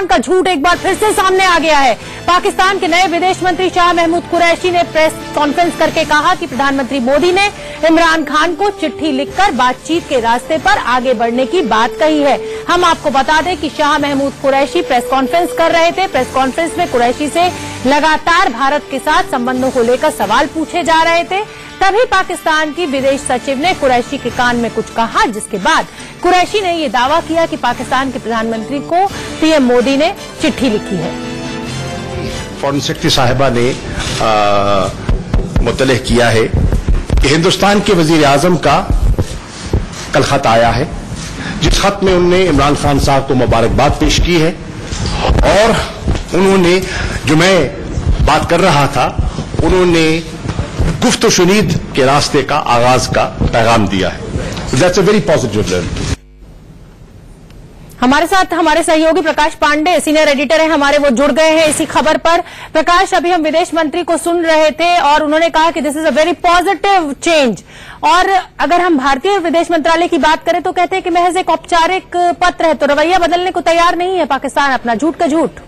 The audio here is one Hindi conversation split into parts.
का झूठ एक बार फिर से सामने आ गया है। पाकिस्तान के नए विदेश मंत्री शाह महमूद कुरैशी ने प्रेस कॉन्फ्रेंस करके कहा कि प्रधानमंत्री मोदी ने इमरान खान को चिट्ठी लिखकर बातचीत के रास्ते पर आगे बढ़ने की बात कही है। हम आपको बता दें कि शाह महमूद कुरैशी प्रेस कॉन्फ्रेंस कर रहे थे। प्रेस कॉन्फ्रेंस में कुरैशी से लगातार भारत के साथ संबंधों को लेकर सवाल पूछे जा रहे थे। तभी पाकिस्तान की विदेश सचिव ने कुरैशी के कान में कुछ कहा, जिसके बाद कुरैशी ने ये दावा किया कि पाकिस्तान के प्रधानमंत्री को पीएम मोदी ने चिट्ठी लिखी है। फॉरेन सेक्रेटरी साहिबा ने मुतल्ले किया है कि हिंदुस्तान के वजीर आजम का कल खत आया है, जिस खत में उन्होंने इमरान खान साहब को मुबारकबाद पेश की है और उन्होंने, जो मैं बात कर रहा था, उन्होंने गुफ्त शुनीद के रास्ते का आगाज का पैगाम दिया है। That's a very positive development. हमारे साथ हमारे सहयोगी प्रकाश पांडे सीनियर एडिटर हैं हमारे, वो जुड़ गए हैं इसी खबर पर। प्रकाश, अभी हम विदेश मंत्री को सुन रहे थे और उन्होंने कहा कि this is a very positive change, और अगर हम भारतीय विदेश मंत्रालय की बात करें तो कहते हैं कि महज एक औपचारिक पत्र है, तो रवैया बदलने को तैयार नहीं है पाकिस्तान अपना, झूठ का झूठ।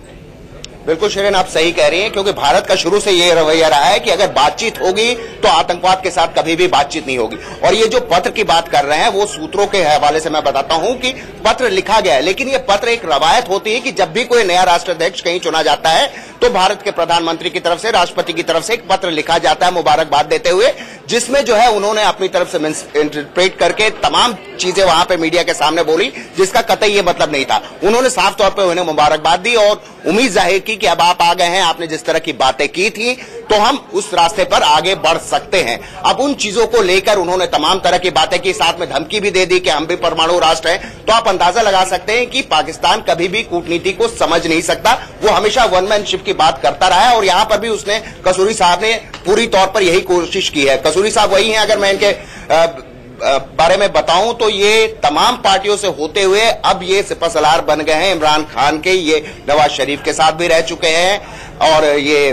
बिल्कुल शिरीन, आप सही कह रही हैं, क्योंकि भारत का शुरू से ये रवैया रहा है कि अगर बातचीत होगी तो आतंकवाद के साथ कभी भी बातचीत नहीं होगी। और ये जो पत्र की बात कर रहे हैं वो सूत्रों के हवाले से मैं बताता हूं कि पत्र लिखा गया है, लेकिन ये पत्र एक रवायत होती है कि जब भी कोई नया राष्ट्राध्यक्ष कहीं चुना जाता है तो भारत के प्रधानमंत्री की तरफ से, राष्ट्रपति की तरफ से एक पत्र लिखा जाता है मुबारकबाद देते हुए, जिसमें जो है उन्होंने अपनी तरफ से इंटरप्रेट करके तमाम चीजें वहां पे मीडिया के सामने बोली, जिसका कतई ये मतलब नहीं था। उन्होंने साफ तौर पे उन्हें मुबारकबाद दी और उम्मीद जाहिर की कि अब आप आ गए हैं, आपने जिस तरह की बातें की थी तो हम उस रास्ते पर आगे बढ़ सकते हैं। अब उन चीजों को लेकर उन्होंने तमाम तरह की बातें की, साथ में धमकी भी दे दी कि हम भी परमाणु राष्ट्र हैं। तो आप अंदाजा लगा सकते हैं कि पाकिस्तान कभी भी कूटनीति को समझ नहीं सकता, वो हमेशा वन मैनशिप की बात करता रहा है और यहां पर भी उसने, कसूरी साहब ने पूरी तौर पर यही कोशिश की है। कसूरी साहब वही हैं, अगर मैं इनके बारे में बताऊं तो ये तमाम पार्टियों से होते हुए अब ये सिपहसालार बन गए हैं इमरान खान के। ये नवाज शरीफ के साथ भी रह चुके हैं और ये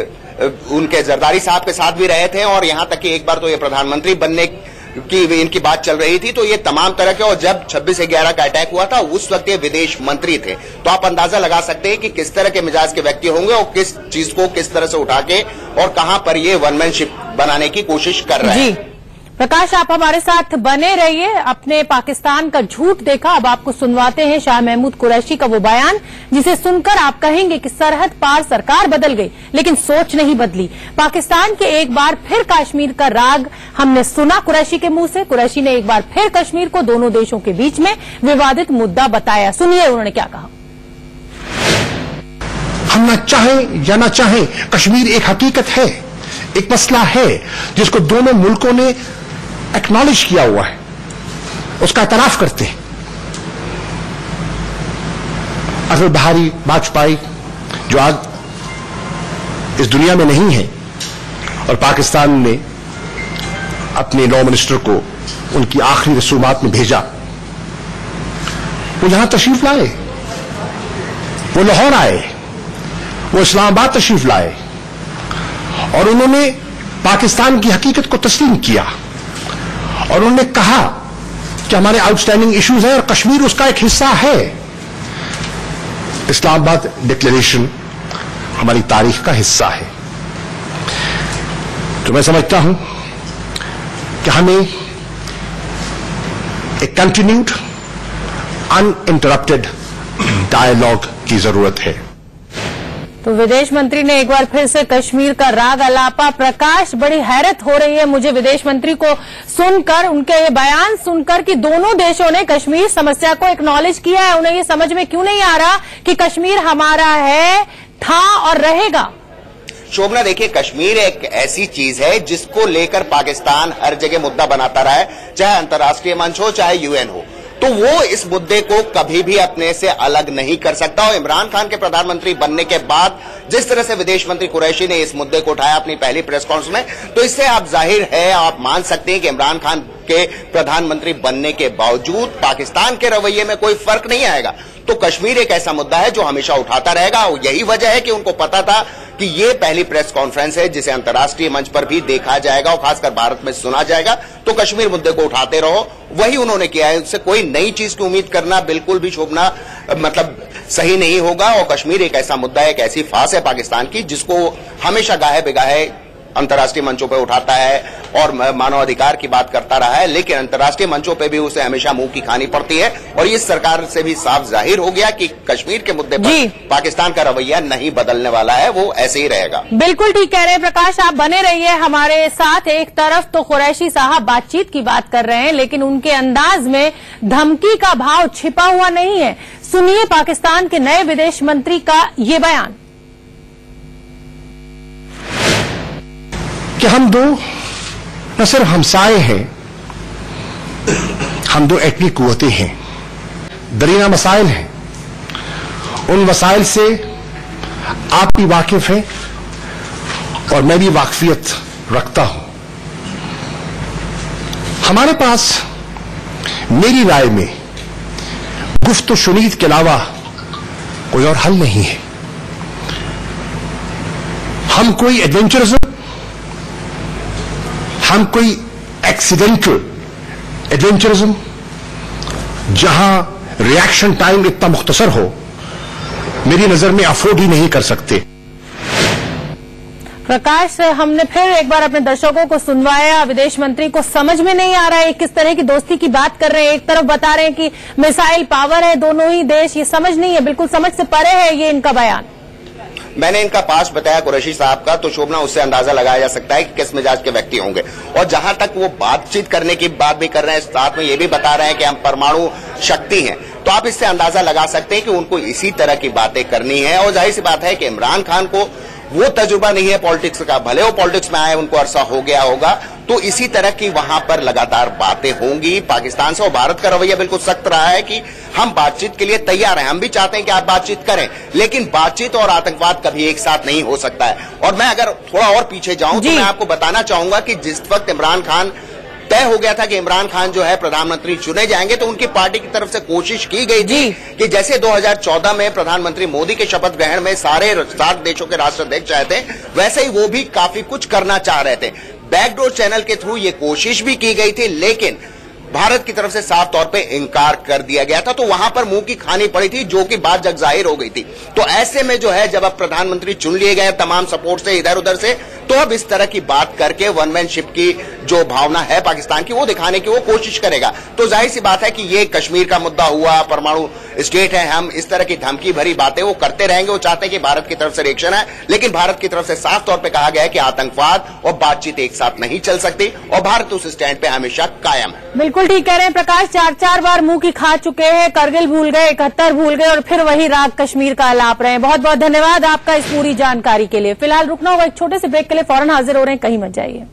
उनके जरदारी साहब के साथ भी रहे थे, और यहां तक कि एक बार तो ये प्रधानमंत्री बनने की इनकी बात चल रही थी। तो ये तमाम तरह के, और जब 26/11 का अटैक हुआ था उस वक्त ये विदेश मंत्री थे। तो आप अंदाजा लगा सकते हैं कि किस तरह के मिजाज के व्यक्ति होंगे और किस चीज को किस तरह से उठा के और कहां पर ये वनमैनशिप बनाने की कोशिश कर रहे हैं। प्रकाश, आप हमारे साथ बने रहिए। अपने पाकिस्तान का झूठ देखा, अब आपको सुनवाते हैं शाह महमूद कुरैशी का वो बयान जिसे सुनकर आप कहेंगे कि सरहद पार सरकार बदल गई लेकिन सोच नहीं बदली। पाकिस्तान के एक बार फिर कश्मीर का राग हमने सुना कुरैशी के मुंह से। कुरैशी ने एक बार फिर कश्मीर को दोनों देशों के बीच में विवादित मुद्दा बताया। सुनिए उन्होंने क्या कहा। हम न चाहें या न चाहें, कश्मीर एक हकीकत है, एक मसला है जिसको दोनों मुल्कों ने एक्नॉलेज किया हुआ है, उसका एतराफ करते हैं। अटल बिहारी वाजपेयी जो आज इस दुनिया में नहीं है, और पाकिस्तान ने अपने लॉ मिनिस्टर को उनकी आखिरी रसूमात में भेजा, वो यहां तशरीफ लाए, वो लाहौर आए, वो इस्लामाबाद तशरीफ लाए और उन्होंने पाकिस्तान की हकीकत को तस्लीम किया और उन्होंने कहा कि हमारे आउटस्टैंडिंग इश्यूज हैं और कश्मीर उसका एक हिस्सा है। इस्लामाबाद डिक्लेरेशन हमारी तारीख का हिस्सा है। तो मैं समझता हूं कि हमें एक कंटिन्यूड अनइंटरप्टेड डायलॉग की जरूरत है। तो विदेश मंत्री ने एक बार फिर से कश्मीर का राग अलापा। प्रकाश, बड़ी हैरत हो रही है मुझे विदेश मंत्री को सुनकर, उनके ये बयान सुनकर कि दोनों देशों ने कश्मीर समस्या को एक्नॉलेज किया है। उन्हें ये समझ में क्यों नहीं आ रहा कि कश्मीर हमारा है, था और रहेगा। शोभना, देखिए, कश्मीर एक ऐसी चीज है जिसको लेकर पाकिस्तान हर जगह मुद्दा बनाता रहा है, चाहे अंतर्राष्ट्रीय मंच हो चाहे यूएन हो। तो वो इस मुद्दे को कभी भी अपने से अलग नहीं कर सकता। और इमरान खान के प्रधानमंत्री बनने के बाद जिस तरह से विदेश मंत्री कुरैशी ने इस मुद्दे को उठाया अपनी पहली प्रेस कॉन्फ्रेंस में, तो इससे आप जाहिर है, आप मान सकते हैं कि इमरान खान के प्रधानमंत्री बनने के बावजूद पाकिस्तान के रवैये में कोई फर्क नहीं आएगा। तो कश्मीर एक ऐसा मुद्दा है जो हमेशा उठाता रहेगा। और यही वजह है कि उनको पता था कि ये पहली प्रेस कॉन्फ्रेंस है जिसे अंतर्राष्ट्रीय मंच पर भी देखा जाएगा और खासकर भारत में सुना जाएगा। तो कश्मीर मुद्दे को उठाते रहो, वही उन्होंने किया है। उससे कोई नई चीज की उम्मीद करना बिल्कुल भी शोभना मतलब सही नहीं होगा। और कश्मीर एक ऐसा मुद्दा है, एक ऐसी फांस है पाकिस्तान की, जिसको हमेशा गाहे बेगाहे अंतर्राष्ट्रीय मंचों पर उठाता है और मानवाधिकार की बात करता रहा है, लेकिन अंतर्राष्ट्रीय मंचों पर भी उसे हमेशा मुंह की खानी पड़ती है। और इस सरकार से भी साफ जाहिर हो गया कि कश्मीर के मुद्दे पर पाकिस्तान का रवैया नहीं बदलने वाला है, वो ऐसे ही रहेगा। बिल्कुल ठीक कह रहे हैं प्रकाश, आप बने रहिए हमारे साथ। एक तरफ तो कुरैशी साहब बातचीत की बात कर रहे हैं, लेकिन उनके अंदाज में धमकी का भाव छिपा हुआ नहीं है। सुनिए पाकिस्तान के नए विदेश मंत्री का ये बयान कि हम दो न सिर्फ हमसाए हैं, हम दो एटमी कुव्वतें हैं, दरीना मसाइल हैं। उन मसाइल से आप भी वाकिफ हैं और मैं भी वाकफियत रखता हूं। हमारे पास मेरी राय में गुफ्त शुनीद के अलावा कोई और हल नहीं है। हम कोई हम कोई एक्सीडेंटल एडवेंचरिज्म जहां रिएक्शन टाइम इतना मुख्तसर हो, मेरी नजर में अफोर्ड ही नहीं कर सकते। प्रकाश, हमने फिर एक बार अपने दर्शकों को सुनवाया। विदेश मंत्री को समझ में नहीं आ रहा है किस तरह की दोस्ती की बात कर रहे हैं। एक तरफ बता रहे हैं कि मिसाइल पावर है दोनों ही देश, ये समझ नहीं है, बिल्कुल समझ से परे है ये इनका बयान। मैंने इनका पास बताया कुरैशी साहब का, तो शोभना उससे अंदाजा लगाया जा सकता है कि किस मिजाज के व्यक्ति होंगे। और जहां तक वो बातचीत करने की बात भी कर रहे हैं, साथ में ये भी बता रहे हैं कि हम परमाणु शक्ति हैं, तो आप इससे अंदाजा लगा सकते हैं कि उनको इसी तरह की बातें करनी है। और जाहिर सी बात है कि इमरान खान को वो तजुर्बा नहीं है पॉलिटिक्स का, भले वो पॉलिटिक्स में आए, उनको अरसा हो गया होगा, तो इसी तरह की वहां पर लगातार बातें होंगी पाकिस्तान से। और भारत का रवैया बिल्कुल सख्त रहा है कि हम बातचीत के लिए तैयार हैं, हम भी चाहते हैं कि आप बातचीत करें, लेकिन बातचीत और आतंकवाद कभी एक साथ नहीं हो सकता है। और मैं अगर थोड़ा और पीछे जाऊं तो मैं आपको बताना चाहूंगा कि जिस वक्त इमरान खान तय हो गया था कि इमरान खान जो है प्रधानमंत्री चुने जाएंगे, तो उनकी पार्टी की तरफ से कोशिश की गई थी कि जैसे 2014 में प्रधानमंत्री मोदी के शपथ ग्रहण में सारे 7 देशों के राष्ट्राध्यक्ष आए थे, वैसे ही वो भी काफी कुछ करना चाह रहे थे। बैकडोर चैनल के थ्रू ये कोशिश भी की गई थी, लेकिन भारत की तरफ से साफ तौर पे इनकार कर दिया गया था, तो वहां पर मुंह की खानी पड़ी थी, जो कि बात जग जाहिर हो गई थी। तो ऐसे में जो है, जब अब प्रधानमंत्री चुन लिए गए तमाम सपोर्ट से इधर उधर से, तो अब इस तरह की बात करके वनमैनशिप की जो भावना है पाकिस्तान की, वो दिखाने की वो कोशिश करेगा। तो जाहिर सी बात है कि ये कश्मीर का मुद्दा हुआ, परमाणु स्टेट है, हम इस तरह की धमकी भरी बातें वो करते रहेंगे। वो चाहते हैं कि भारत की तरफ से रिएक्शन है, लेकिन भारत की तरफ से साफ तौर पर कहा गया है कि आतंकवाद और बातचीत एक साथ नहीं चल सकती, और भारत उस स्टैंड पे हमेशा कायम है। बिल्कुल ठीक कह रहे हैं प्रकाश, 4 बार मुंह की खा चुके हैं, करगिल भूल गए, 71 भूल गए, और फिर वही राग कश्मीर का अलाप रहे हैं। बहुत बहुत धन्यवाद आपका इस पूरी जानकारी के लिए। फिलहाल रुकना होगा एक छोटे से ब्रेक के लिए, फौरन हाजिर हो रहे हैं, कहीं मत जाइए।